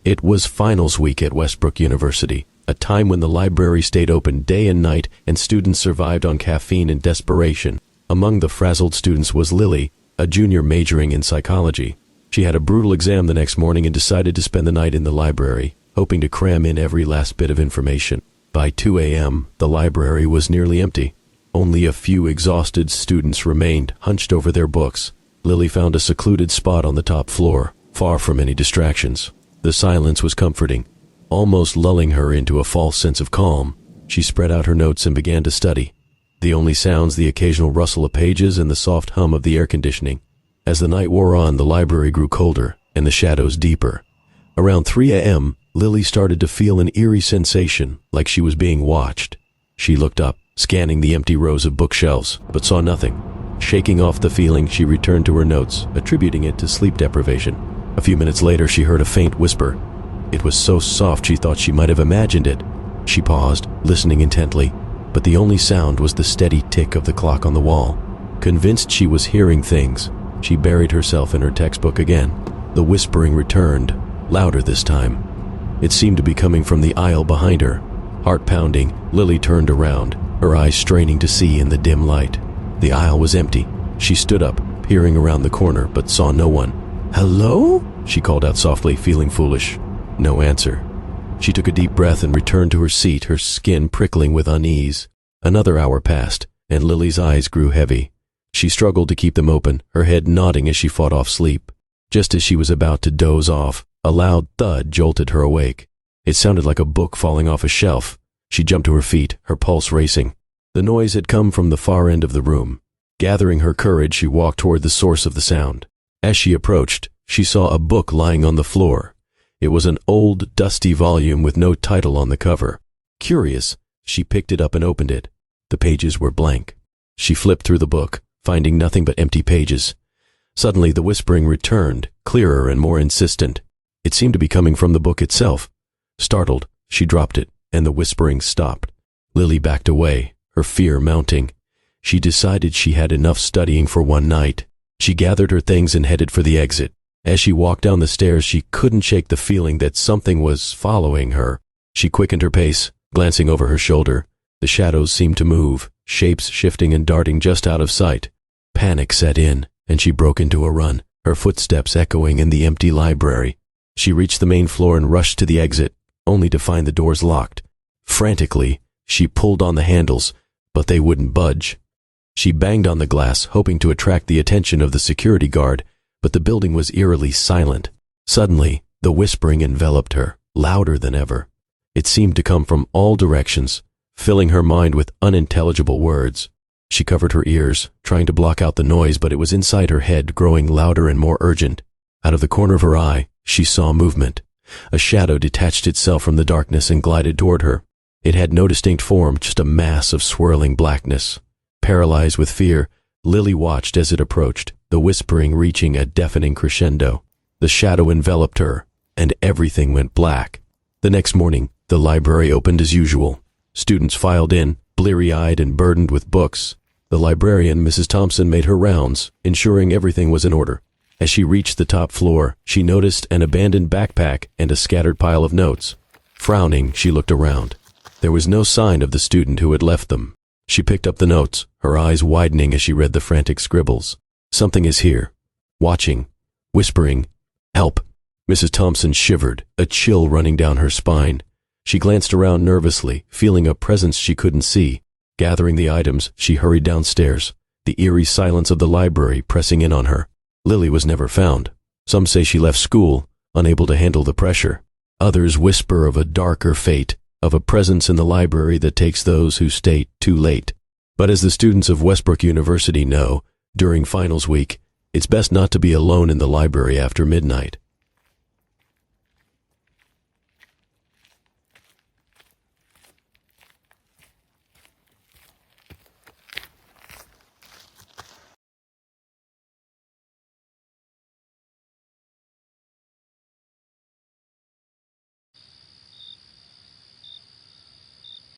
It was finals week at Westbrook University, a time when the library stayed open day and night and students survived on caffeine and desperation. Among the frazzled students was Lily, a junior majoring in psychology. She had a brutal exam the next morning and decided to spend the night in the library, hoping to cram in every last bit of information. By 2 a.m., the library was nearly empty. Only a few exhausted students remained, hunched over their books. Lily found a secluded spot on the top floor, far from any distractions. The silence was comforting, almost lulling her into a false sense of calm. She spread out her notes and began to study. The only sounds the occasional rustle of pages and the soft hum of the air conditioning. As the night wore on, the library grew colder and the shadows deeper. Around 3 a.m., Lily started to feel an eerie sensation, like she was being watched. She looked up, scanning the empty rows of bookshelves, but saw nothing. Shaking off the feeling, she returned to her notes, attributing it to sleep deprivation. A few minutes later, she heard a faint whisper. It was so soft she thought she might have imagined it. She paused, listening intently, but the only sound was the steady tick of the clock on the wall. Convinced she was hearing things, she buried herself in her textbook again. The whispering returned, louder this time. It seemed to be coming from the aisle behind her. Heart pounding, Lily turned around, her eyes straining to see in the dim light. The aisle was empty. She stood up, peering around the corner, but saw no one. "Hello?" she called out softly, feeling foolish. No answer. She took a deep breath and returned to her seat, her skin prickling with unease. Another hour passed, and Lily's eyes grew heavy. She struggled to keep them open, her head nodding as she fought off sleep. Just as she was about to doze off, a loud thud jolted her awake. It sounded like a book falling off a shelf. She jumped to her feet, her pulse racing. The noise had come from the far end of the room. Gathering her courage, she walked toward the source of the sound. As she approached, she saw a book lying on the floor. It was an old, dusty volume with no title on the cover. Curious, she picked it up and opened it. The pages were blank. She flipped through the book, finding nothing but empty pages. Suddenly, the whispering returned, clearer and more insistent. It seemed to be coming from the book itself. Startled, she dropped it, and the whispering stopped. Lily backed away, her fear mounting. She decided she had enough studying for one night. She gathered her things and headed for the exit. As she walked down the stairs, she couldn't shake the feeling that something was following her. She quickened her pace, glancing over her shoulder. The shadows seemed to move, shapes shifting and darting just out of sight. Panic set in, and she broke into a run, her footsteps echoing in the empty library. She reached the main floor and rushed to the exit, only to find the doors locked. Frantically, she pulled on the handles, but they wouldn't budge. She banged on the glass, hoping to attract the attention of the security guard, but the building was eerily silent. Suddenly, the whispering enveloped her, louder than ever. It seemed to come from all directions, filling her mind with unintelligible words. She covered her ears, trying to block out the noise, but it was inside her head, growing louder and more urgent. Out of the corner of her eye, she saw movement. A shadow detached itself from the darkness and glided toward her. It had no distinct form, just a mass of swirling blackness. Paralyzed with fear, Lily watched as it approached, the whispering reaching a deafening crescendo. The shadow enveloped her, and everything went black. The next morning, the library opened as usual. Students filed in, bleary-eyed and burdened with books. The librarian, Mrs. Thompson, made her rounds, ensuring everything was in order. As she reached the top floor, she noticed an abandoned backpack and a scattered pile of notes. Frowning, she looked around. There was no sign of the student who had left them. She picked up the notes, her eyes widening as she read the frantic scribbles. Something is here, watching, whispering, "Help!" Mrs. Thompson shivered, a chill running down her spine. She glanced around nervously, feeling a presence she couldn't see. Gathering the items, she hurried downstairs, the eerie silence of the library pressing in on her. Lily was never found. Some say she left school, unable to handle the pressure. Others whisper of a darker fate, of a presence in the library that takes those who stay too late. But as the students of Westbrook University know, during finals week, it's best not to be alone in the library after midnight.